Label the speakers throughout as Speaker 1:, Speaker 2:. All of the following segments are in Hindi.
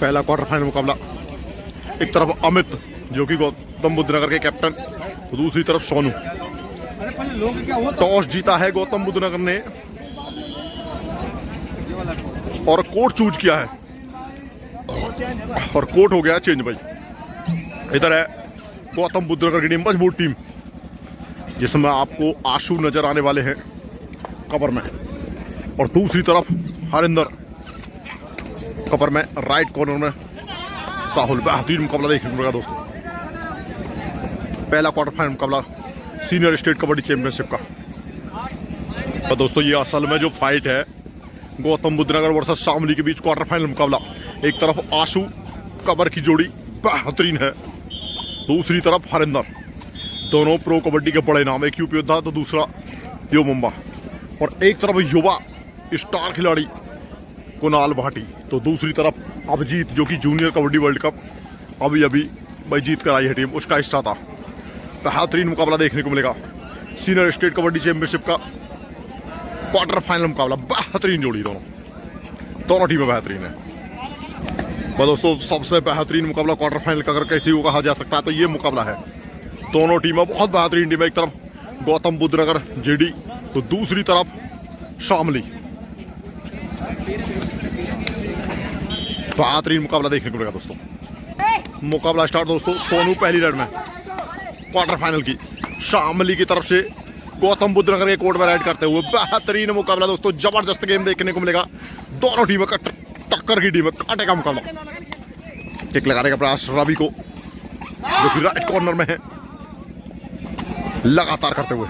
Speaker 1: पहला क्वार्टर फाइनल मुकाबला। एक तरफ अमित जो कि गौतम बुद्ध नगर के कैप्टन, तो दूसरी तरफ सोनू। टॉस जीता है गौतम बुद्ध नगर ने और कोर्ट चूज किया है और कोर्ट हो गया चेंज भाई। इधर है गौतम बुद्ध नगर की टीम, मजबूत टीम, जिसमें आपको आशु नजर आने वाले हैं कवर में, और दूसरी तरफ हरिंदर कवर में, राइट कॉर्नर में साहुल। बेहतरीन मुकाबला देखने को मिलेगा दोस्तों। पहला क्वार्टर फाइनल मुकाबला सीनियर स्टेट कबड्डी चैंपियनशिप का। और दोस्तों ये असल में जो फाइट है गौतम बुद्ध नगर वर्सेस शामली के बीच क्वार्टर फाइनल मुकाबला। एक तरफ आशु कबर की जोड़ी बेहतरीन है, दूसरी तरफ हरिंदर, दोनों प्रो कबड्डी के बड़े नाम, एक यूपी योद्धा तो दूसरा यो मुंबा। और एक तरफ युवा स्टार खिलाड़ी कुणाल भाटी, तो दूसरी तरफ अभिजीत जो कि जूनियर कबड्डी वर्ल्ड कप अभी भाई जीत कर आई है टीम, उसका हिस्सा था। बेहतरीन मुकाबला देखने को मिलेगा सीनियर स्टेट कबड्डी चैंपियनशिप का क्वार्टर फाइनल मुकाबला। बेहतरीन जोड़ी, दोनों टीमें बेहतरीन है। पर दोस्तों सबसे बेहतरीन मुकाबला क्वार्टर फाइनल का अगर कैसे को कहा जा सकता है तो ये मुकाबला है। दोनों टीमें बहुत बेहतरीन टीम है, एक तरफ गौतम बुद्ध नगर जेडी तो दूसरी तरफ शामली। बेहतरीन मुकाबला देखने को मिलेगा दोस्तों। मुकाबला स्टार्ट दोस्तों, सोनू पहली रेड में क्वार्टर फाइनल की, शामली की तरफ से गौतम बुद्ध नगर के कोर्ट में राइड करते हुए। बेहतरीन मुकाबला दोस्तों, जबरदस्त गेम देखने को मिलेगा। दोनों टीमों का टक्कर की टीम है, कांटे का मुकाबला। किक लगाने का प्रयास रवि को जो कि राइट कॉर्नर में है, लगातार करते हुए।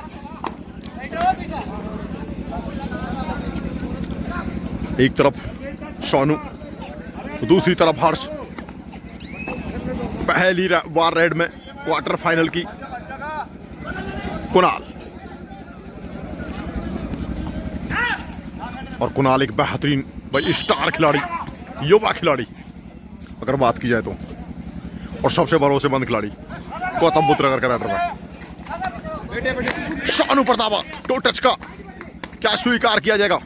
Speaker 1: एक तरफ सोनू तो दूसरी तरफ हर्ष। पहली बार रेड में क्वार्टर फाइनल की कुणाल, और कुणाल एक बेहतरीन भाई स्टार खिलाड़ी, युवा खिलाड़ी अगर बात की जाए तो, और सबसे भरोसेमंद खिलाड़ी गौतम बुद्ध नगर का रेडर में। सोनू प्रतापा टो टच का क्या स्वीकार किया जाएगा?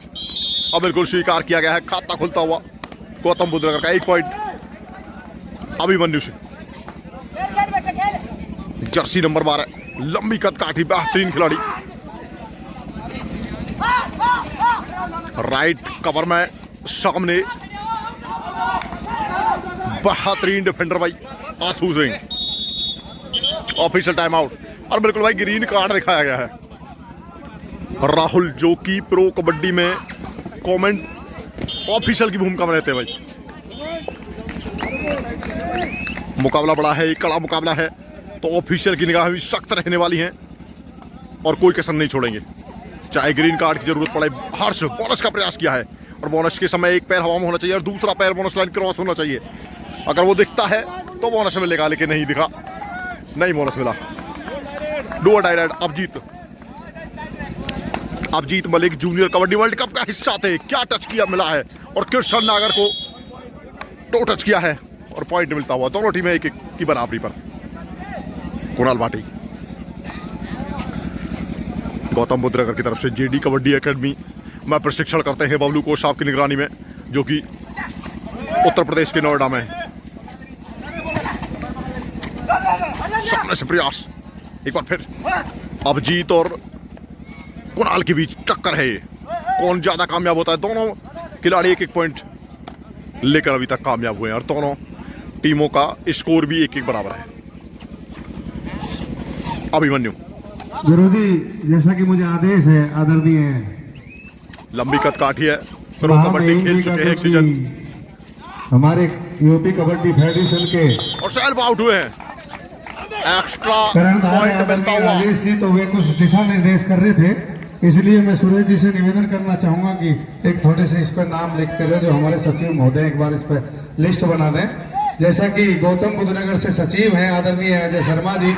Speaker 1: अब बिल्कुल स्वीकार किया गया है। खाता खुलता हुआ गौतम बुद्ध नगर का 1 पॉइंट अभिमन्यु से। जर्सी नंबर 12, लंबी कद काठी, बेहतरीन खिलाड़ी, राइट कवर में सामने बेहतरीन डिफेंडर भाई Ashu Singh. Official time out, और बिल्कुल भाई ग्रीन कार्ड दिखाया गया है। राहुल जो कि प्रो कबड्डी में कमेंट ऑफिशियल की भूमिका में रहते हैं भाई। मुकाबला बड़ा है, एक कड़ा मुकाबला है, तो ऑफिशियल की निगाह भी सख्त रहने वाली हैं और कोई कसर नहीं छोड़ेंगे, चाहे ग्रीन कार्ड की जरूरत पड़े। हर्ष बोनस का प्रयास किया है, और बोनस के समय एक पैर हवा में होना चाहिए और दूसरा पैर बोनस लाइन क्रॉस होना चाहिए। अगर वो दिखता है तो बोनस मिलेगा, लेकिन नहीं दिखा, नहीं बोनस मिला। डू और die raid. Abhijeet Malik junior kabaddi world cup का हिस्सा थे, क्या टच किया मिला है, और कृष्ण नागर को टो टच किया है और पॉइंट मिलता हुआ। दोनों टीमें एक की बराबरी पर। कुणाल भाटी गौतम बुद्ध नगर की तरफ से जेडी कबड्डी एकेडमी में प्रशिक्षण करते हैं बबलू कोच साहब की निगरानी में, जो कि उत्तर प्रदेश के नोएडा में है। सामने से प्रयास, एक बार फिर अभिजीत और कुणाल के बीच टक्कर है। कौन ज्यादा कामयाब होता है? दोनों खिलाड़ी 1-1 पॉइंट लेकर अभी तक कामयाब हुए हैं, और दोनों टीमों का स्कोर भी 1-1 बराबर है। अभिमन्यु
Speaker 2: गुरुजी, जैसा कि मुझे आदेश है आदरणीय,
Speaker 1: लंबी कद काठी है, प्रो कबड्डी खेल चुके हैं एक सीजन,
Speaker 2: हमारे यूपी कबड्डी फेडरेशन के,
Speaker 1: और सेल्फ आउट हुए हैं। एक्स्ट्रा
Speaker 2: पॉइंट मिलता हुआ आदेश जी, तो वे कुछ दिशा निर्देश कर रहे थे, इसलिए मैं सुरेश जी से निवेदन करना चाहूंगा कि एक थोड़े से इस पर नाम लिखते रहे, जो हमारे सचिव महोदय एक बार इस पर लिस्ट बना दें। जैसा कि गौतम बुद्ध नगर से सचिव हैं आदरणीय अजय शर्मा जी,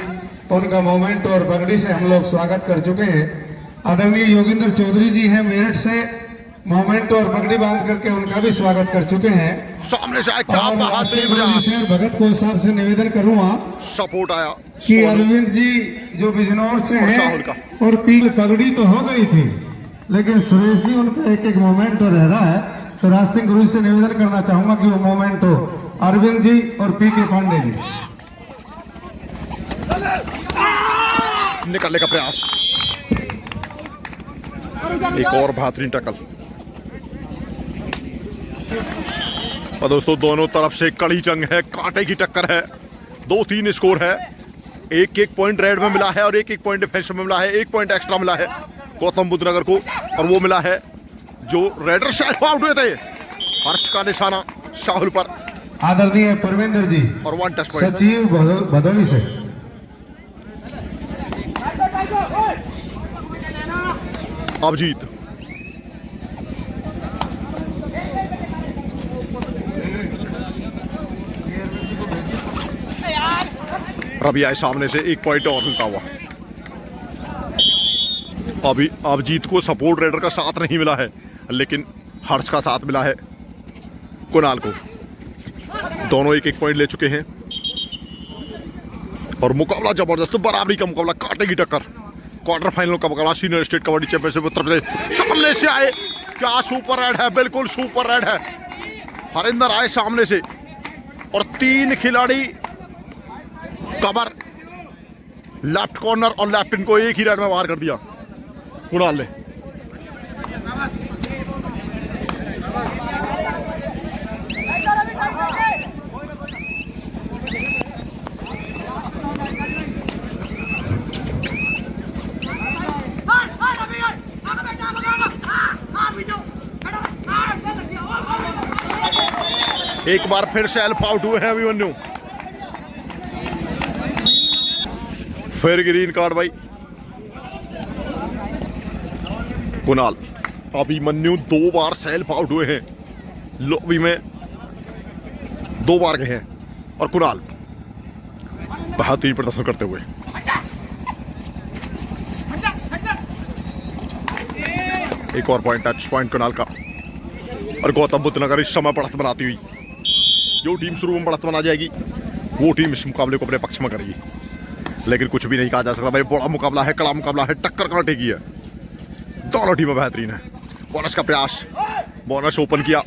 Speaker 2: उनका मोमेंट और पगड़ी से हम लोग स्वागत कर चुके हैं। आदरणीय योगेंद्र चौधरी जी हैं मेरठ से, मोमेंट और पगड़ी बांध करके उनका भी स्वागत कर चुके हैं।
Speaker 1: सामने से क्या बहादुर
Speaker 2: भगत को साहब से निवेदन करूंगा
Speaker 1: सपोर्ट आया
Speaker 2: कि अरविंद जी जो बिजनौर से हैं, और 3 पगड़ी तो हो गई थी, लेकिन सुरेश जी उनका 1-1 मोमेंट तो रह रहा है, तो राज सिंह गुरु से निवेदन करना चाहूंगा कि वो मोमेंट हो अरविंद जी और पीके पांडे जी।
Speaker 1: निकलने का प्रयास, एक और बेहतरीन टक्कर। और दोस्तों दोनों तरफ से कड़ी जंग है, कांटे की टक्कर है। 2-3 स्कोर है, एक पॉइंट रेड में मिला है और एक पॉइंट डिफेंसिव में मिला है। 1 पॉइंट एक्स्ट्रा मिला है गौतम बुद्ध नगर को और वो मिला है जो रेडर शायद आउट हुए थे। हर्ष का निशाना शाहुल पर,
Speaker 2: आदरणीय परमेंद्र जी
Speaker 1: और 1 टच पॉइंट
Speaker 2: सचिव भदोही से।
Speaker 1: अभिजीत, रवि आए सामने से, 1 पॉइंट और मिलता हुआ। अभी अभिजीत को सपोर्ट रेडर का साथ नहीं मिला है, लेकिन हर्ष का साथ मिला है कुणाल को। दोनों 1-1 पॉइंट ले चुके हैं और मुकाबला जबरदस्त, बराबरी का मुकाबला, कांटे की टक्कर। क्वार्टर फाइनल का मुकाबला senior state kabaddi championship Uttar Pradesh. सामने से आए, क्या सुपर रेड है, बिल्कुल सुपर रेड है। हरिंदर आए सामने से और 3 खिलाड़ी कवर, लेफ्ट कॉर्नर और लेफ्ट इन को एक ही रेड में बाहर कर दिया कुणाल ने। एक बार फिर सेल्फ आउट हुए हैं अभिमन्यु, फिर ग्रीन कार्ड भाई कुणाल। अभिमन्यु 2 बार सेल्फ आउट हुए हैं, लॉबी में 2 बार गए हैं और कुणाल बेहतरीन प्रदर्शन करते हुए। एक और पॉइंट, टच पॉइंट कुणाल का। और गौतम बुद्ध नगर इस समय बढ़त बनाती हुई, जो टीम शुरू में बढ़त बना जाएगी वो टीम इस मुकाबले को अपने पक्ष में करेगी। लेकिन कुछ भी नहीं कहा जा सकता भाई, बड़ा मुकाबला है, कड़ा मुकाबला है, टक्कर कांटे की है। दोनों टीमें बेहतरीन है। बोनस का प्रयास, बोनस ओपन किया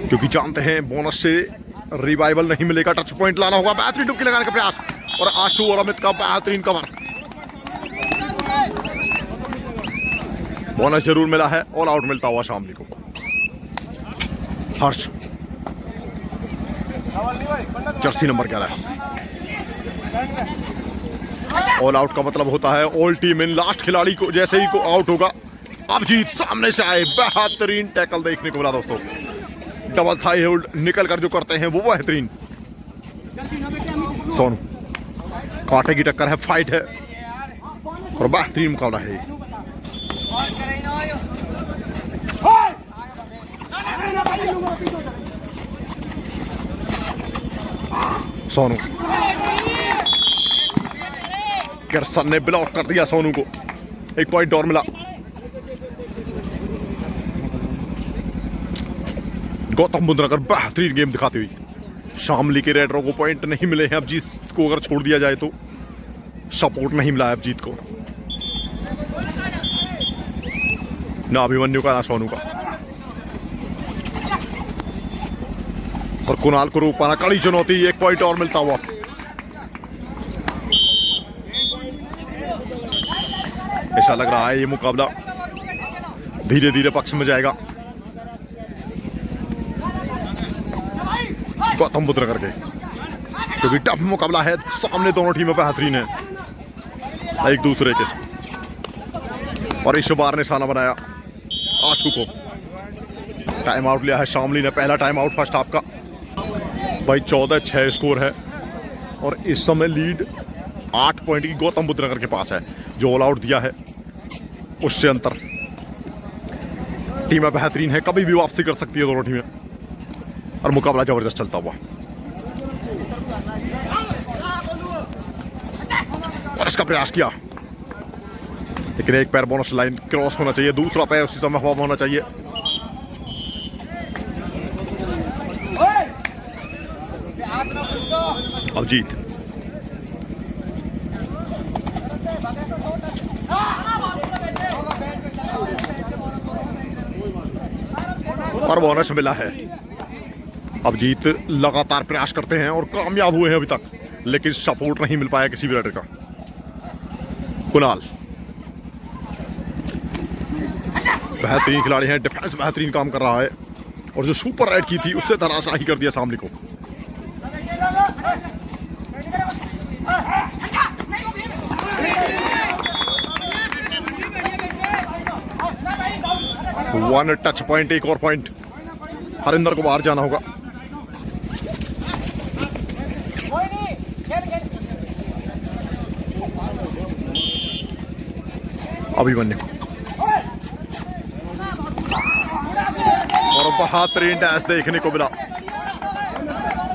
Speaker 1: क्योंकि जानते हैं बोनस से रिवाइवल नहीं मिलेगा। टच पॉइंट लाना होगा, बेहतरीन डुबकी लगाने का प्रयास और आशु और अमित का बेहतरीन कवर। बोनस जरूर मिला है, ऑल आउट मिलता हुआ शामली को। हर्ष जर्सी नंबर 11, ऑल आउट का मतलब होता है ऑल टीम इन। लास्ट खिलाड़ी को जैसे ही को आउट होगा, अभिजीत सामने से आए, बेहतरीन टैकल देखने को मिला दोस्तों। डबल थाई होल्ड निकल कर जो करते हैं वो बेहतरीन। सोनू, कांटे की टक्कर है, फाइट है और बेहतरीन मुकाबला है। सोनू, किरसन ने ब्लॉक कर दिया सोनू को, 1 पॉइंट और मिला। गौतम बुद्ध नगर बेहतरीन गेम दिखाती हुई। शामली के रेडरों को पॉइंट नहीं मिले हैं। अभिजीत को अगर छोड़ दिया जाए तो सपोर्ट नहीं मिला है अभिजीत को, ना अभिमन्यु का ना सोनू का। और कुणाल को रोक पाना कड़ी चुनौती, 1 पॉइंट और मिलता हुआ। ऐसा लग रहा है ये मुकाबला धीरे धीरे पक्ष में जाएगा गौतम बुद्ध नगर के, क्योंकि टफ मुकाबला है। सामने दोनों टीमें बेहतरीन है एक दूसरे के। और इस बार ने निशाना बनाया आशु को। टाइम आउट लिया है शामली ने, पहला टाइम आउट फर्स्ट हाफ का भाई। 14-6 स्कोर है और इस समय लीड 8 पॉइंट की गौतम बुद्ध नगर के पास है। जो ऑल आउट दिया है उससे अंतर। टीमें बेहतरीन है, कभी भी वापसी कर सकती है दोनों टीमें और मुकाबला जबरदस्त चलता हुआ। और इसका प्रयास किया, लेकिन एक पैर बोनस लाइन क्रॉस होना चाहिए, दूसरा पैर उसी समय हवा में होना चाहिए। अभिजीत, और बोनस मिला है। अब जीत लगातार प्रयास करते हैं और कामयाब हुए हैं अभी तक, लेकिन सपोर्ट नहीं मिल पाया किसी भी राइडर का। कुणाल बेहतरीन खिलाड़ी हैं, डिफेंस बेहतरीन काम कर रहा है और जो सुपर राइड की थी उससे धराशाही कर दिया सामने को। वन टच पॉइंट, एक और पॉइंट। हरिंदर को बाहर जाना होगा। अभिमन्यु और बेहतरीन डैश देखने को मिला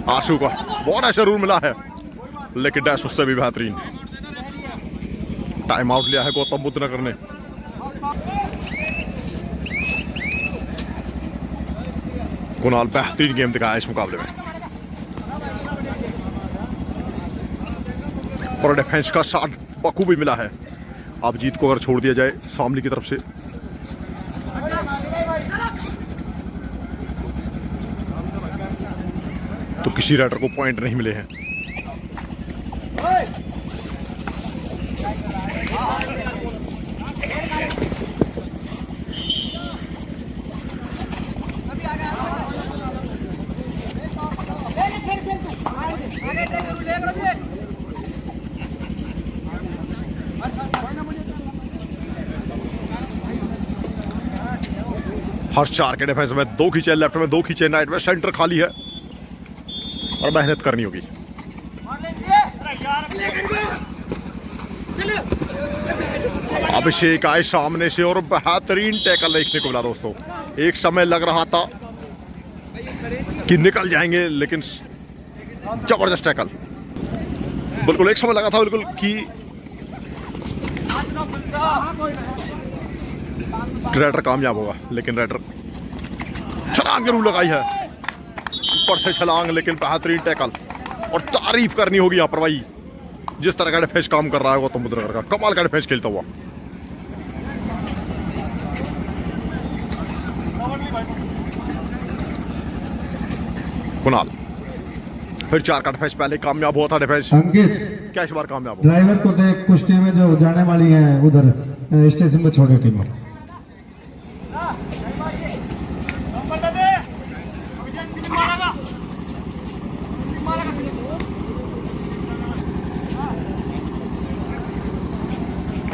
Speaker 1: आशु का। बहुत ऐसा रूल मिला है लेकिन डैश उससे भी बेहतरीन। टाइम आउट लिया है गौतम बुद्ध नगर ने। कुणाल बेहतरीन गेम दिखाया इस मुकाबले में और डिफेंस का शॉट बखूबी मिला है। अब जीत को अगर छोड़ दिया जाए सामने की तरफ से तो किसी राइडर को पॉइंट नहीं मिले हैं। हर चार के डिफेंस में दो खींचे, लेफ्ट में दो खींचे, राइट में, सेंटर खाली है और मेहनत करनी होगी। अभिषेक आए सामने से और बेहतरीन टैकल देखने को मिला दोस्तों। एक समय लग रहा था कि निकल जाएंगे लेकिन जबरदस्त टैकल। बिल्कुल एक समय लगा था बिल्कुल कि राइडर कामयाब होगा, लेकिन राइडर छलांग जरूर लगाई है, ऊपर से छलांग, लेकिन बेहतरीन टैकल। और तारीफ करनी होगी यहाँ पर भाई, जिस तरह का डिफेंस काम कर रहा है गौतम बुद्ध नगर का, कमाल का डिफेंस खेलता हुआ। कुणाल फिर चार का डिफेंस, पहले कामयाब हुआ था डिफेंस,
Speaker 2: अंकित
Speaker 1: क्या इस बार कामयाब हुआ?
Speaker 2: ड्राइवर को देख, कुछ टीमें जो जाने वाली हैं उधर स्टेशन में, छोटी टीमों।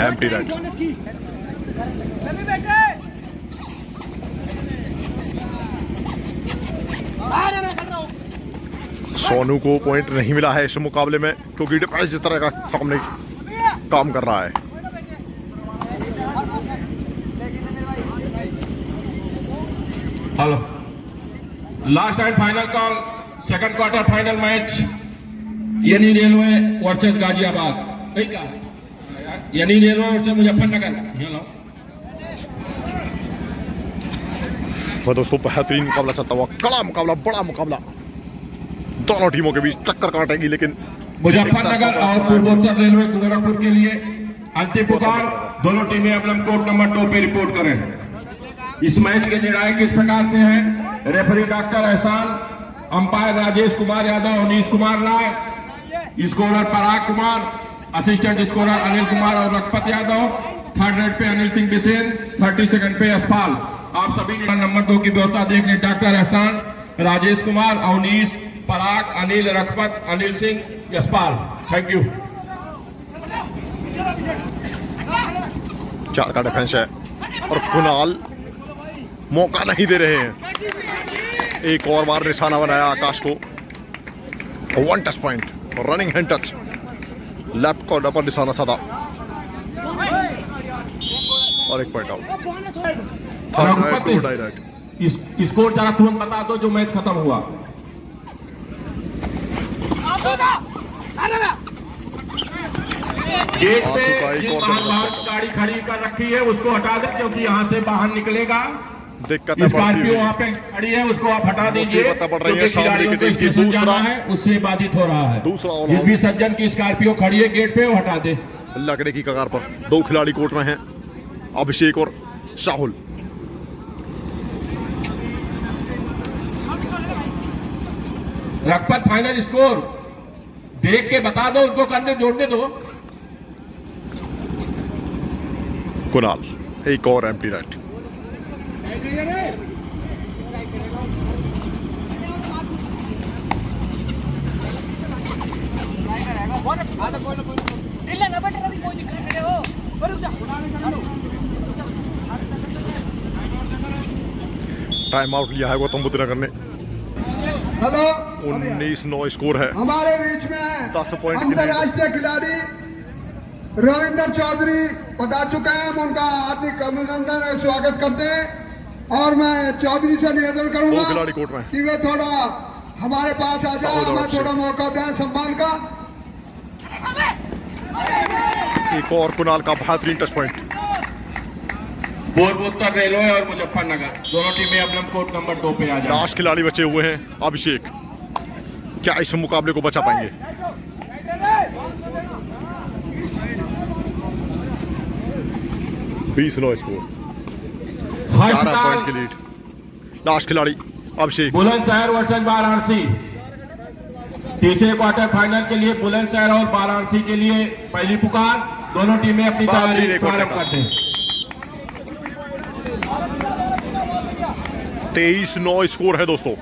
Speaker 1: Empty right. सोनू को पॉइंट नहीं मिला है इस मुकाबले में क्योंकि डिफेंस जिस तरह का सामने काम कर रहा है।
Speaker 3: Hello, last and final call, second quarter final match यानी रेलवे वर्सेस गाजियाबाद। यानी रेलवे वर्सेस मुजफ्फरनगर।
Speaker 1: तो दोस्तों बेहतरीन मुकाबला चलता हुआ, कड़ा मुकाबला, बड़ा मुकाबला, दोनों टीमों के बीच टक्कर काटेगी। लेकिन
Speaker 3: मुजफ्फरनगर और पूर्वोत्तर रेलवे गोरखपुर के लिए अंतिम पुकार, दोनों टीमें अपना कोर्ट नंबर 2 पे रिपोर्ट करें। इस मैच के निर्णायक इस प्रकार से हैं: रेफरी डॉक्टर एहसान, अंपायर राजेश कुमार यादव, अनीश कुमार राय, स्कोरर पराग कुमार, असिस्टेंट स्कोरर अनिल कुमार और रघुपत यादव, थर्ड रेड पे अनिल सिंह बिसेन, 30 सेकंड पे यशपाल। आप सभी नंबर 2 की व्यवस्था देख लें। Doctor Ehsan, Rajesh Kumar, Avnish, Parag, Anil, Raghupat, Anil Singh, Yashpal. Thank you.
Speaker 1: चार का डिफेंस है और कुणाल मौका नहीं दे रहे हैं। एक और बार निशाना बनाया आकाश को, 1 touch point, running hand touch, left corner पर निशाना साधा और 1 पॉइंट आउट।
Speaker 3: स्कोर जरा तुरंत बता दो जो मैच खत्म हुआ। गेट पे गाड़ी खड़ी कर रखी है उसको हटा दे, क्योंकि यहाँ से बाहर निकलेगा। स्कॉर्पियो वहाँ पे खड़ी है, उसको आप हटा दीजिए, क्योंकि खिलाड़ियों को स्टेशन जाना है, उससे बाधित हो रहा है।
Speaker 1: दूसरा
Speaker 3: जिस भी सज्जन की स्कॉर्पियो खड़ी है गेट पे वो हटा दे।
Speaker 1: लगने की कगार पर 2 खिलाड़ी कोर्ट में हैं, अभिषेक और शाहुल।
Speaker 3: रघुपत फाइनल स्कोर देख के बता दो, उनको करने जोड़ने दो।
Speaker 1: कुणाल एक और एम्प्टी राइट। टाइम आउट लिया है गौतम बुद्ध नगर ने।
Speaker 2: हेलो
Speaker 1: 19-9 स्कोर है।
Speaker 2: हमारे बीच में
Speaker 1: 10 पॉइंट के लिए
Speaker 2: अंतर्राष्ट्रीय खिलाड़ी रविंदर चौधरी बता चुके हैं, हम उनका हार्दिक अभिनंदन और स्वागत करते हैं। और मैं चौधरी से निवेदन
Speaker 1: दो
Speaker 2: करूंगा
Speaker 1: खिलाड़ी कोर्ट में।
Speaker 2: कि वे थोड़ा हमारे पास आ जाए, हमें थोड़ा मौका दें सम्मान का।
Speaker 1: एक और कुणाल का बेहतरीन टच पॉइंट।
Speaker 3: पूर्वोत्तर रेलवे और मुजफ्फरनगर दोनों टीमें अब कोर्ट नंबर 2 पे आ जाए।
Speaker 1: लास्ट खिलाड़ी बचे हुए हैं अभिषेक, क्या इस मुकाबले को बचा पाएंगे? बीस 9 स्कोर, 11 पॉइंट की लीड। लास्ट खिलाड़ी अभिषेक।
Speaker 3: बुलंदशहर वर्सेस वाराणसी तीसरे क्वार्टर फाइनल के लिए बुलंदशहर और वाराणसी के लिए पहली पुकार। दोनों टीमें अपनी तैयारी प्रारंभ कर दें।
Speaker 1: 23-9 स्कोर है दोस्तों।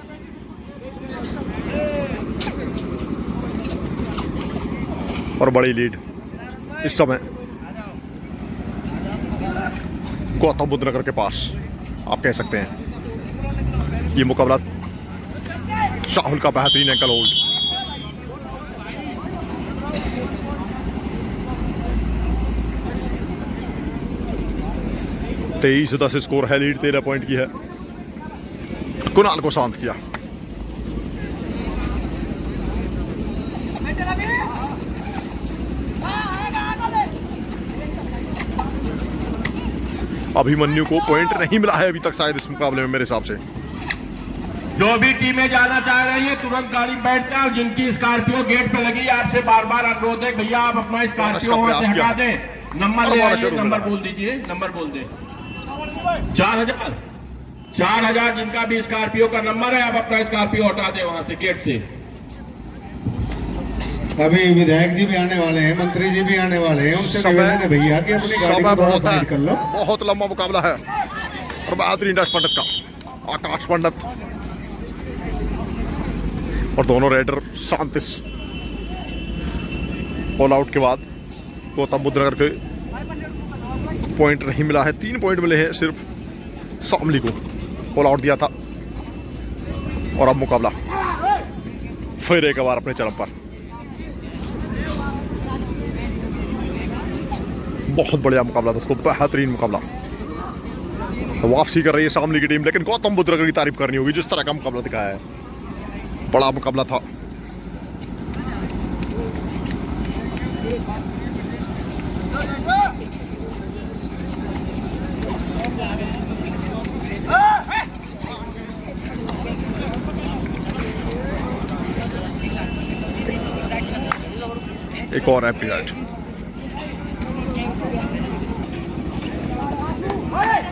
Speaker 1: और बड़ी लीड इस समय गौतम बुद्ध नगर के पास, आप कह सकते हैं। ये मुकाबला शाहुल का बेहतरीन एंकल होल्ड। तेईस 10 स्कोर है, लीड 13 पॉइंट की है। कुणाल को शांत किया। अभिमन्यु को पॉइंट नहीं मिला है अभी तक शायद इस मुकाबले में, मेरे हिसाब से।
Speaker 3: जो भी टीमें जाना चाह रही है तुरंत गाड़ी में बैठ जाओ। जिनकी स्कॉर्पियो गेट पे लगी है, आपसे बार बार अनुरोध है भैया आप अपना स्कॉर्पियो वहां से हटा दें। नंबर ले आइए, नंबर बोल दीजिए, नंबर बोल दें। 4000 जिनका भी स्कॉर्पियो का नंबर है, आप अपना स्कॉर्पियो हटा दें वहां से, गेट से।
Speaker 2: अभी विधायक जी भी आने वाले हैं, मंत्री जी भी आने वाले हैं, उनसे निवेदन है भैया कि अपनी गाड़ी को थोड़ा साइड कर लो।
Speaker 1: बहुत लंबा मुकाबला है और बेहतरीन डच पंडित का, आकाश पंडित और दोनों रेडर शांतिश। ऑल आउट के बाद गौतम बुद्ध नगर के पॉइंट नहीं मिला है, 3 पॉइंट मिले हैं सिर्फ शामली को। ऑल आउट दिया था और अब मुकाबला फिर एक बार अपने चरम पर। बहुत बढ़िया मुकाबला दोस्तों, बेहतरीन मुकाबला। वापसी कर रही है शामली की टीम, लेकिन गौतम बुद्ध नगर की तारीफ करनी होगी जिस तरह का मुकाबला दिखाया है। बड़ा मुकाबला था। एक और है पीरियड।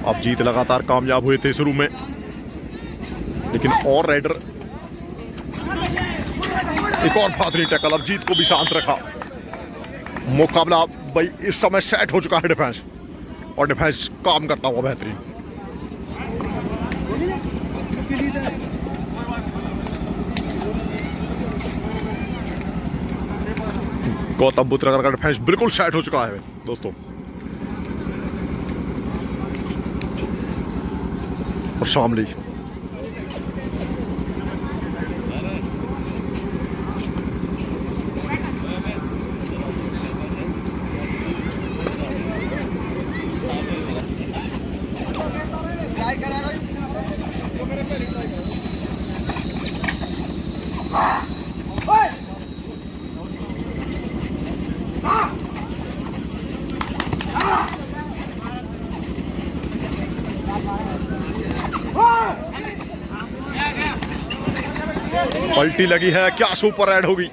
Speaker 1: अब जीत लगातार कामयाब हुए थे शुरू में, लेकिन और राइडर एक और बेहतरीन टैकल, अब जीत को भी शांत रखा। मुकाबला भाई इस समय सेट हो चुका है डिफेंस, और डिफेंस काम करता हुआ बेहतरीन। गौतम बुद्ध नगर का डिफेंस बिल्कुल सेट हो चुका है दोस्तों। और शामली पलटी लगी है, क्या सुपर राइड होगी।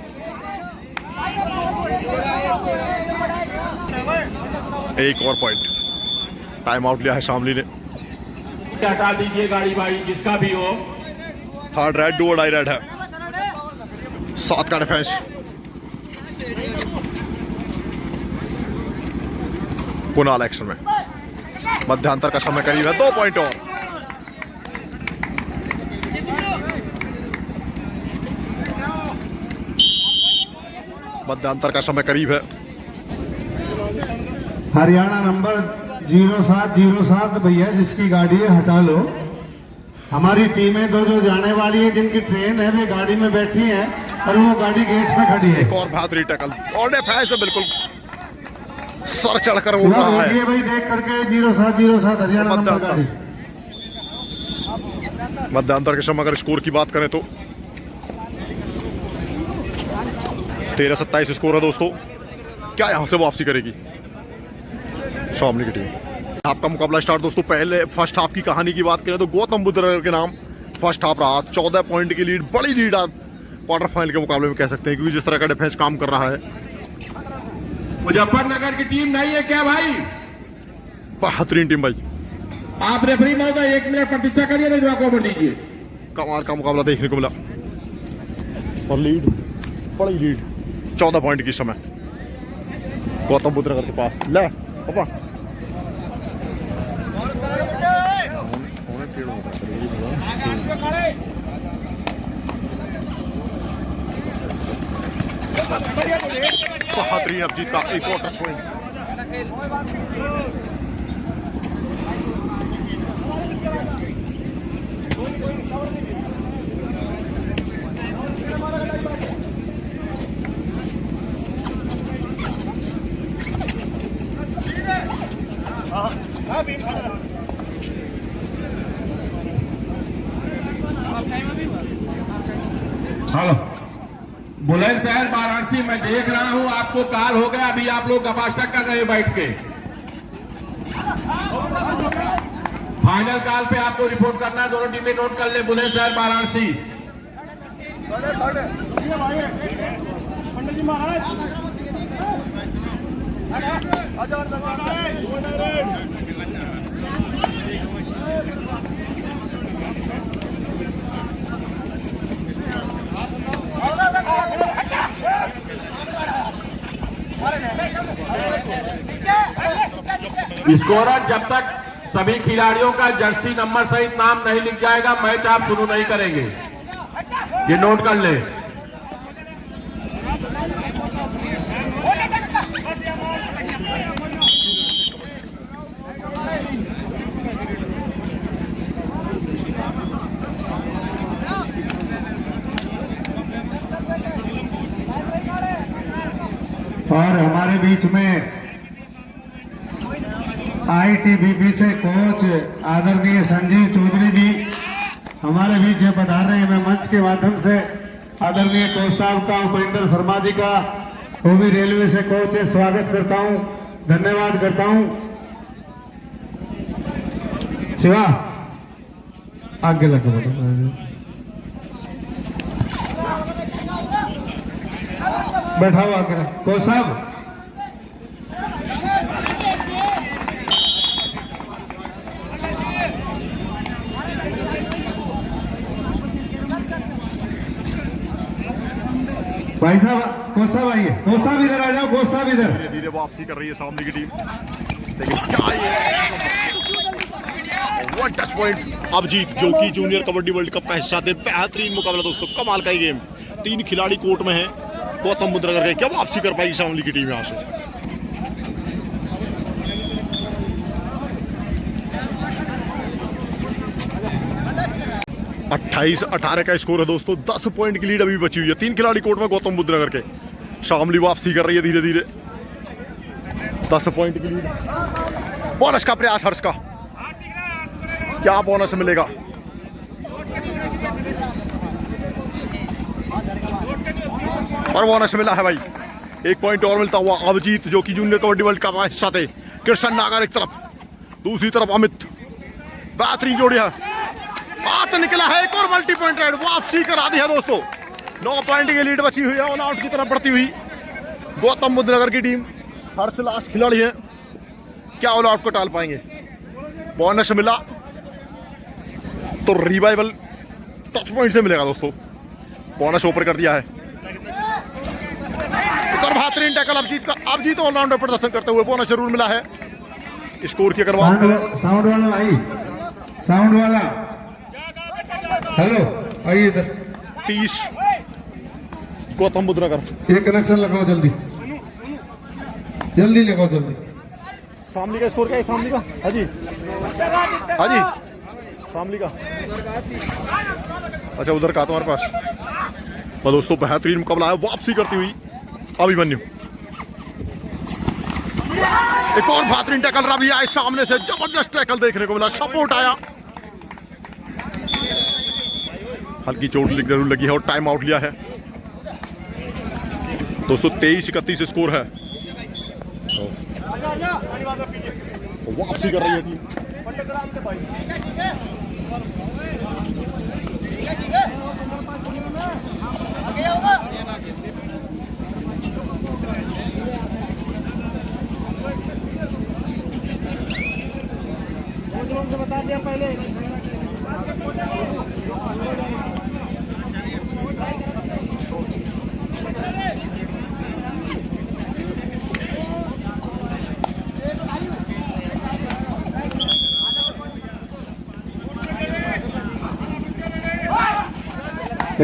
Speaker 1: एक और पॉइंट, टाइम आउट लिया है शामली ने।
Speaker 3: हटा दीजिए गाड़ी भाई, जिसका भी हो।
Speaker 1: थर्ड राइड, डू और डाई राइड है। 7 का डिफेंस। कुणाल एक्शन में, मध्यांतर का समय करीब है, 2 पॉइंट और। मध्यांतर का समय करीब है।
Speaker 2: हरियाणा नंबर 0707 भैया जिसकी गाड़ी है हटा लो। हमारी टीमें तो जो जाने वाली है, जिनकी ट्रेन है, वे गाड़ी में बैठी है और वो गाड़ी गेट पे खड़ी है।
Speaker 1: एक और बेहतरीन टैकल और डिफेंस है, बिल्कुल सर चढ़कर उड़ रहा है
Speaker 2: भाई देख करके 0707 हरियाणा नंबर गाड़ी।
Speaker 1: मध्यांतर के समय अगर स्कोर की बात करें तो 13-27 स्कोर है दोस्तों। क्या यहां से वापसी करेगी शामली की टीम? आपका मुकाबला स्टार्ट दोस्तों। पहले फर्स्ट हाफ की कहानी की बात करें तो गौतम बुद्ध नगर के नाम फर्स्ट हाफ रहा। 14 पॉइंट की लीड, बड़ी लीड आप क्वार्टर फाइनल के मुकाबले में कह सकते हैं, क्योंकि जिस तरह का डिफेंस काम कर रहा है।
Speaker 3: मुजफ्फरनगर की टीम नहीं है क्या भाई?
Speaker 1: बेहतरीन टीम भाई।
Speaker 3: आप रेफरी महोदय 1 मिनट प्रतीक्षा करिए, नहीं तो आपको दीजिए।
Speaker 1: कमाल का मुकाबला देखने को मिला और लीड, बड़ी लीड 14 पॉइंट की समय गौतम बुद्ध नगर के पास। ले पापा बेहतरीन अभिजीत का एक और touch point.
Speaker 3: Hello Bulandshahr Varanasi, मैं देख रहा हूं आपको काल हो गया, अभी आप लोग गपाष्टा कर रहे हैं बैठ के। फाइनल काल पे आपको रिपोर्ट करना है, दोनों टीमें नोट कर ले। बुलंदशहर वाराणसी स्कोरर जब तक सभी खिलाड़ियों का जर्सी नंबर सहित नाम नहीं लिख जाएगा, मैच आप शुरू नहीं करेंगे, ये नोट कर ले।
Speaker 2: और हमारे बीच में आईटीबीपी से कोच आदरणीय संजीव चौधरी जी हमारे बीच में पधार रहे हैं। मैं मंच के माध्यम से आदरणीय कोच साहब का, उपेंद्र शर्मा जी का, वो भी रेलवे से कोच है, स्वागत करता हूं, धन्यवाद करता हूं। शिवा आगे लगे बैठा हुआ आगे कोच साहब। भाई साहब, कोच साहब आइए, कोच साहब इधर आ जाओ, कोच साहब इधर।
Speaker 1: धीरे धीरे वापसी कर रही है सामने की टीम, लेकिन क्या ये वन टच पॉइंट अभिजीत, जो कि जूनियर कबड्डी वर्ल्ड कप का हिस्सा थे। बेहतरीन मुकाबला दोस्तों, कमाल का ही गेम। 3 खिलाड़ी कोर्ट में हैं। गौतम बुद्ध नगर गए, क्या वापसी कर पाएगी शामली की टीम यहाँ से? 28-18 का स्कोर है दोस्तों। 10 पॉइंट की लीड अभी बची हुई है। 3 खिलाड़ी कोर्ट में गौतम बुद्ध नगर के। शामली वापसी कर रही है धीरे धीरे। 10 पॉइंट की लीड। बोनस का प्रयास हर्ष का, क्या बोनस मिलेगा? और बोनस मिला है भाई। 1 पॉइंट और मिलता हुआ अभिजीत, जो कि जूनियर कबड्डी वर्ल्ड कप का हिस्सा थे। कृष्ण नागर एक तरफ, दूसरी तरफ अमित। बेहतरीन जोड़ी है, हाथ निकला है। एक और मल्टी पॉइंट राइड, वापसी करा दी है दोस्तों। 9 पॉइंट की लीड बची हुई है। ऑल आउट की तरफ बढ़ती हुई गौतम बुद्ध नगर की टीम। हर्ष लास्ट खिलाड़ी है, क्या ऑल आउट को टाल पाएंगे? बोनस मिला तो रिवाइवल टच पॉइंट से मिलेगा दोस्तों। बोनस ऊपर कर दिया है। बेहतरीन टैकल अभिजीत ऑलराउंडर प्रदर्शन करते हुए बोनस जरूर मिला है। स्कोर की अगर बात करें,
Speaker 2: साउंड वाला भाई, साउंड वाला, हेलो आइए इधर।
Speaker 1: 30 गौतम बुद्ध नगर।
Speaker 2: ये कनेक्शन लगाओ जल्दी, जल्दी लगाओ जल्दी।
Speaker 1: शामली का स्कोर क्या है? शामली का हाजी, हाजी शामली का, अच्छा उधर का तुम्हारे पास। और दोस्तों बेहतरीन मुकाबला है, वापसी करती हुई अभिमन्यु। एक और बेहतरीन टैकल रवि आए सामने से, जबरदस्त टैकल देखने को मिला, सपोर्ट आया। हल्की चोट जरूर लगी है और टाइम आउट लिया है दोस्तों। 23-31 स्कोर है। वापसी कर रही है टीम।
Speaker 4: बता दिया पहले।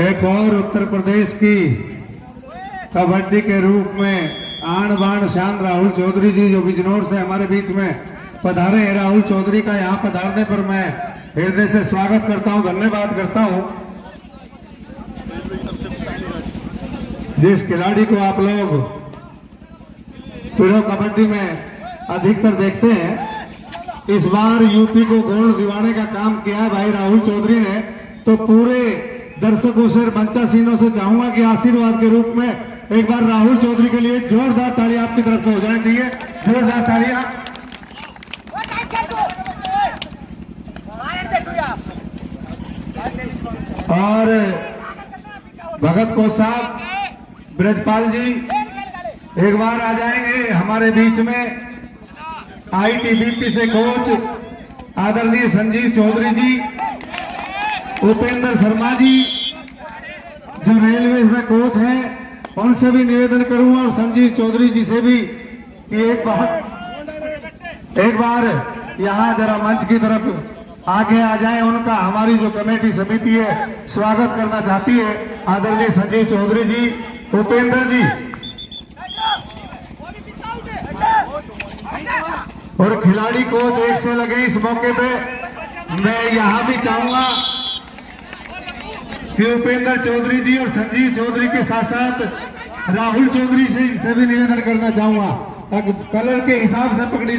Speaker 2: एक और उत्तर प्रदेश की कबड्डी के रूप में आन बान शान राहुल चौधरी जी जो बिजनौर से हमारे बीच में पधारे हैं। राहुल चौधरी का यहाँ पधारने पर मैं हृदय से स्वागत करता हूँ, धन्यवाद करता हूँ। जिस खिलाड़ी को आप लोग प्रो कबड्डी में अधिकतर देखते हैं, इस बार यूपी को गोल्ड दिवाने का काम किया है भाई राहुल चौधरी ने। तो पूरे दर्शकों से मंचासीनों से चाहूंगा कि आशीर्वाद के रूप में एक बार राहुल चौधरी के लिए जोरदार ताली आपकी तरफ से हो जानी चाहिए, जोरदार तालियां। और भगत को साहब, ब्रजपाल जी एक बार आ जाएंगे हमारे बीच में। आईटीबीपी से कोच आदरणीय संजीव चौधरी जी, उपेंद्र शर्मा जी जो रेलवे में कोच हैं, उनसे भी निवेदन करूंगा और संजीव चौधरी जी से भी कि एक बार यहाँ जरा मंच की तरफ आगे आ जाए। उनका हमारी जो कमेटी समिति है स्वागत करना चाहती है। आदरणीय संजीव चौधरी जी, उपेंद्र जी और खिलाड़ी कोच एक से लगे इस मौके पे। मैं यहाँ भी चाहूंगा कि उपेंद्र चौधरी जी और संजीव चौधरी के साथ साथ राहुल चौधरी से भी निवेदन करना चाहूंगा, कलर के हिसाब से पगड़ी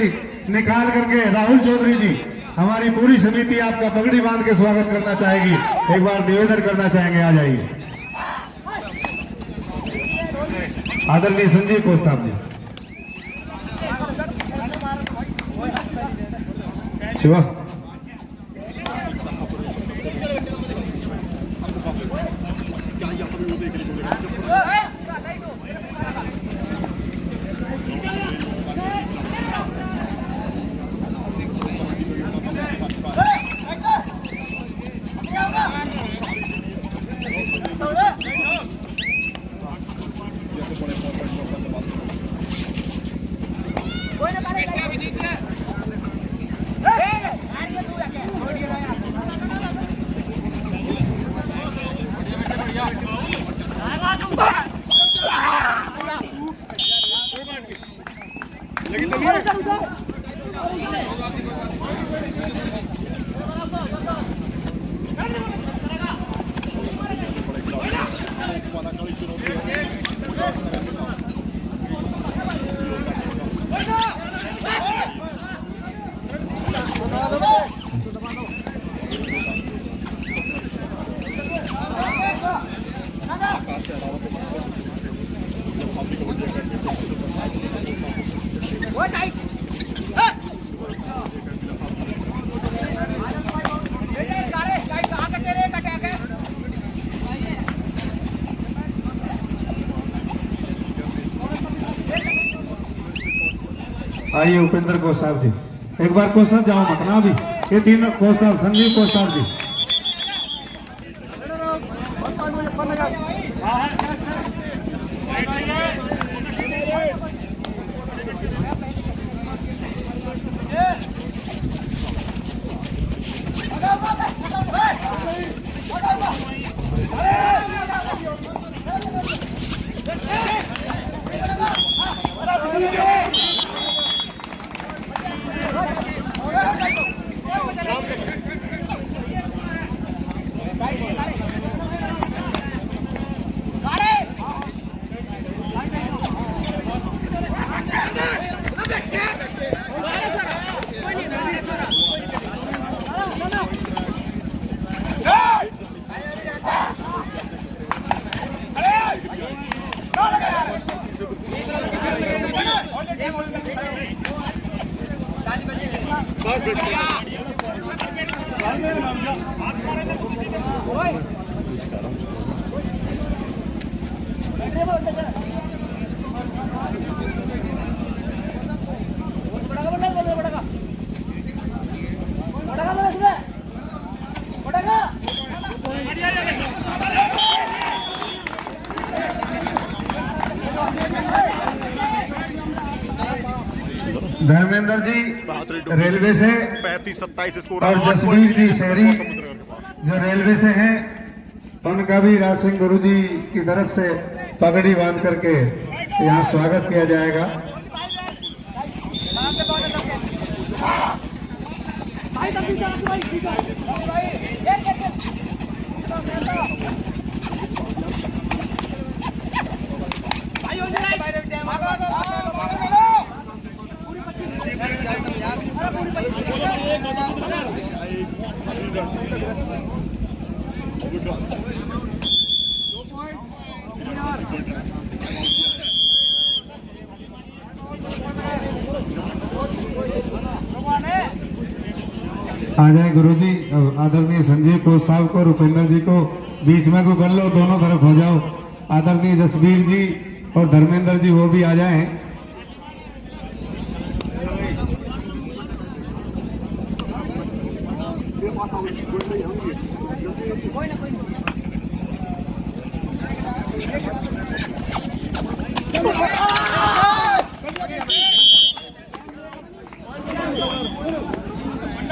Speaker 2: निकाल करके राहुल चौधरी जी, हमारी पूरी समिति आपका पगड़ी बांध के स्वागत करना चाहेगी। एक बार निवेदन करना चाहेंगे, आ जाइए आदरणीय संजीव कोच साहब जी। शिवा आइए उपेंद्र कोच साहब जी, एक बार कोच साहब जाओ मकना भी, ये तीनों कोच साहब, संजीव कोच साहब जी। धर्मेंद्र जी रेलवे से
Speaker 1: 35-27 स्कोर।
Speaker 2: और जसवीर जी शहरी जो रेलवे से हैं, उनका भी राज सिंह गुरु जी की तरफ से पगड़ी बांध करके यहाँ स्वागत किया जाएगा। आ जाए गुरुजी, आदरणीय संजीव कोच साहब को, रुपेंद्र जी को बीच में को कर लो, दोनों तरफ हो जाओ। आदरणीय जसवीर जी और धर्मेंद्र जी वो भी आ जाएं।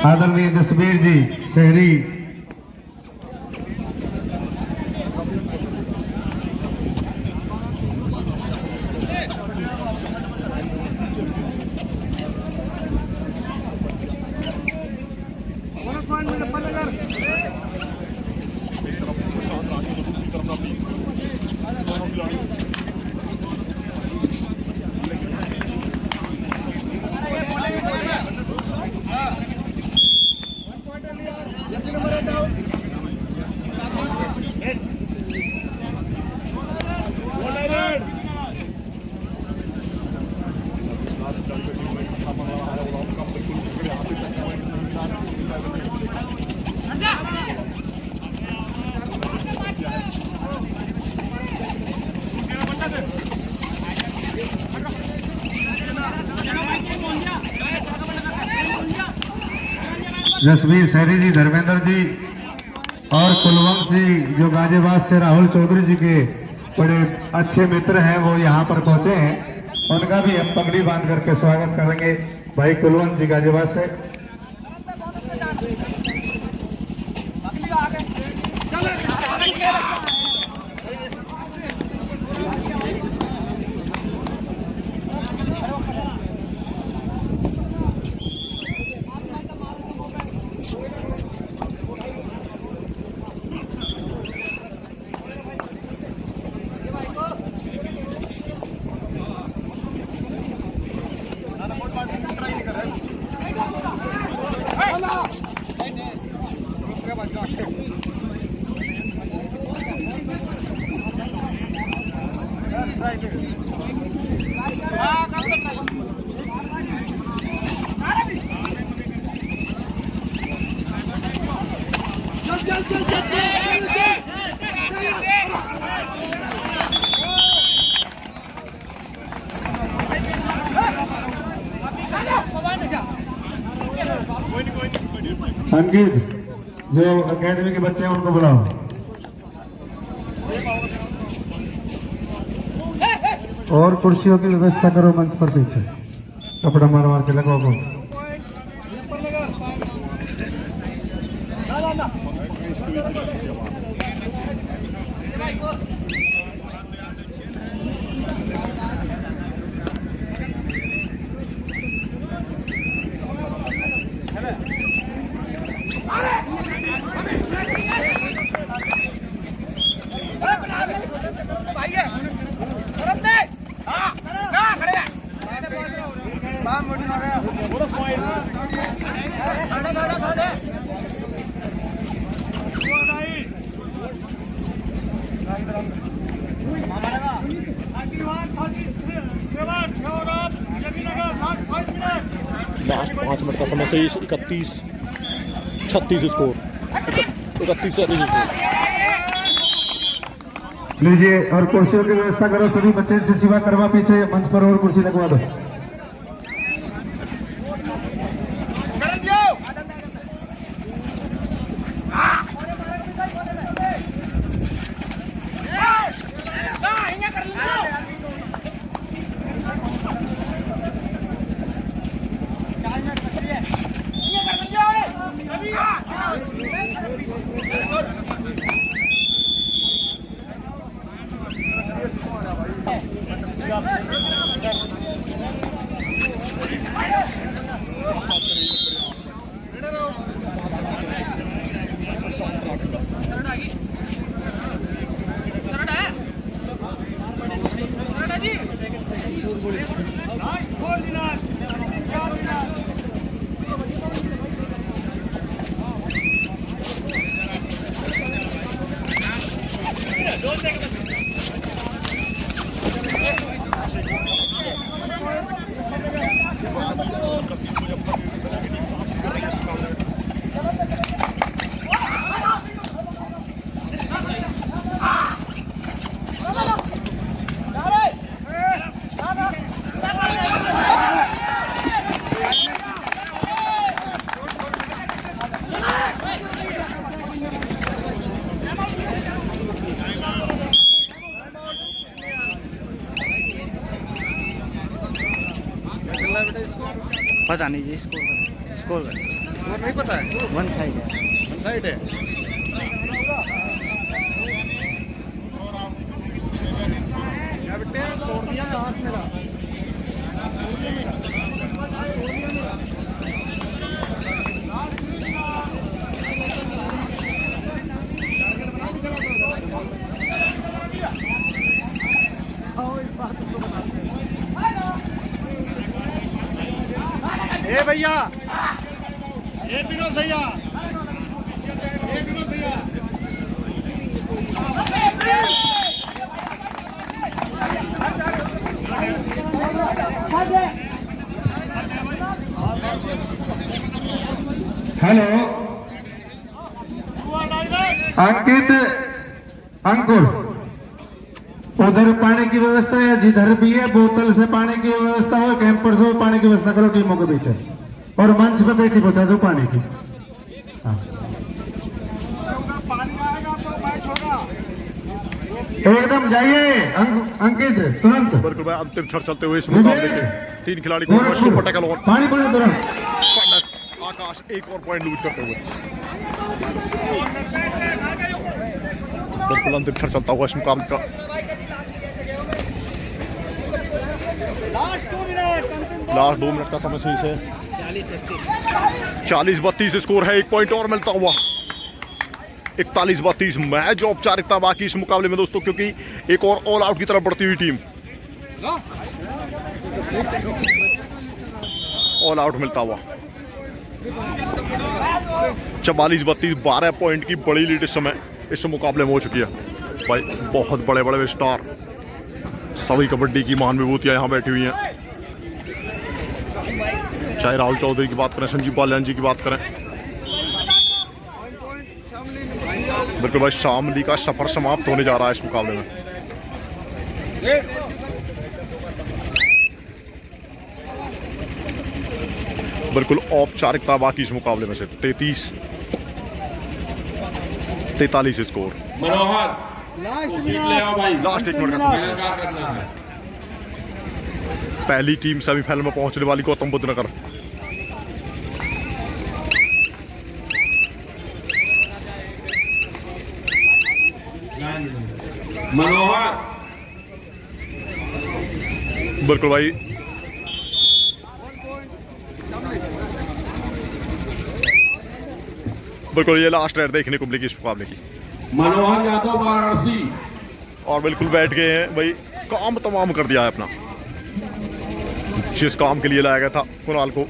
Speaker 2: आदरणीय जसवीर जी शहरी, जसवीर शहरी जी, धर्मेंद्र जी और कुलवंत जी जो गाजियाबाद से राहुल चौधरी जी के बड़े अच्छे मित्र हैं, वो यहाँ पर पहुंचे हैं। उनका भी हम पगड़ी बांध करके स्वागत करेंगे। भाई कुलवंत जी गाजियाबाद से। अंकित, जो अकेडमी के बच्चे हैं उनको बुलाओ। और कुर्सियों की व्यवस्था करो मंच पर पीछे, कपड़ा मार मार के लगवाओ कुछ।
Speaker 1: लास्ट 5 मिनट का समय से 31-36 स्कोर, 31-36 स्कोर।
Speaker 2: लीजिए और कुर्सियों की व्यवस्था करो, सभी बच्चे से सेवा करवा, पीछे मंच पर और कुर्सी लगवा दो।
Speaker 4: पता नहीं जी, स्कोर नहीं पता है। वन साइड है। ए भैया, ए विनोद भैया, ए विनोद भैया।
Speaker 2: हेलो अंकित, अंकुर, उधर पानी की व्यवस्था है, जिधर भी है बोतल से पानी की व्यवस्था हो, कैंपर से पानी की व्यवस्था करो टीमों के बीच, और मंच पे पेटी पहुंचा दो पानी की। हाँ। एकदम जाइए अंकित, तुरंत।
Speaker 1: बिल्कुल भाई, अंतिम क्षण चलते हुए इस मुकाबले के 3 खिलाड़ी को
Speaker 2: पानी पड़े तुरंत।
Speaker 1: आकाश एक और पॉइंट लूज करते हुए बिल्कुल अंतिम क्षण चलता हुआ इस मुकाबले का। लास्ट 2 मिनट का समय से 40-32 स्कोर है। 1 पॉइंट और मिलता हुआ 41-32 मैच औपचारिकता बाकी इस मुकाबले में दोस्तों, क्योंकि एक और ऑल आउट की तरफ बढ़ती हुई टीम ऑल आउट मिलता हुआ। 44-32 12 पॉइंट की बड़ी लीड इस समय इस मुकाबले में हो चुकी है भाई। बहुत बड़े बड़े स्टार, सभी कबड्डी की महान विभूतियां यहाँ बैठी हुई हैं, चाहे राहुल चौधरी की बात करें, संजीव बालियान जी की बात करें। बिल्कुल भाई, शामली का सफर समाप्त होने जा रहा है इस मुकाबले में। बिल्कुल औपचारिकता बाकी इस मुकाबले में से 43 स्कोर।
Speaker 3: मनोहर,
Speaker 1: लास्ट 1 मिनट का समय। पहली टीम सेमीफाइनल में पहुंचने वाली गौतम बुद्ध नगर।
Speaker 3: मनोहर,
Speaker 1: बिल्कुल भाई, बिल्कुल ये लास्ट राइड देखने को मिलेगी इस मुकाबले की।
Speaker 3: मनोहर यादव वाराणसी,
Speaker 1: और बिल्कुल बैठ गए हैं भाई, काम तमाम कर दिया है अपना। जिस काम के लिए लाया गया था कुणाल को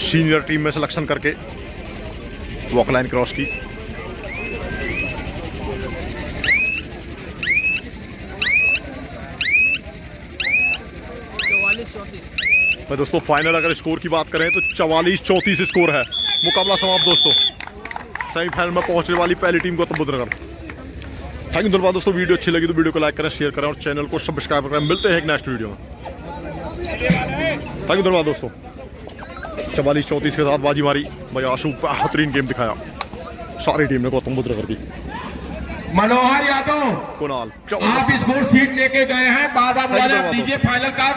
Speaker 1: सीनियर टीम में सिलेक्शन करके वॉक लाइन क्रॉस की। मैं दोस्तों फाइनल अगर स्कोर की बात करें तो 44-34 स्कोर है। मुकाबला समाप्त दोस्तों। सेमीफाइनल में पहुंचने वाली पहली team Gautam Buddha Nagar. Thank you धन्यवाद दोस्तों। वीडियो अच्छी लगी तो वीडियो को लाइक करें, शेयर करें और चैनल को सब्सक्राइब करें। मिलते हैं एक नेक्स्ट वीडियो में। थैंक यू धन्यवाद दोस्तों। 44-34 के साथ बाजी मारी भाई आशु, बेहतरीन गेम दिखाया सारी टीम ने गौतम बुद्ध नगर की।
Speaker 3: मनोहर यादव
Speaker 1: कुणाल
Speaker 3: आप स्कोर सीट लेके गए हैं, बार बार
Speaker 1: धन्यवाद
Speaker 3: दीजिए फाइनल का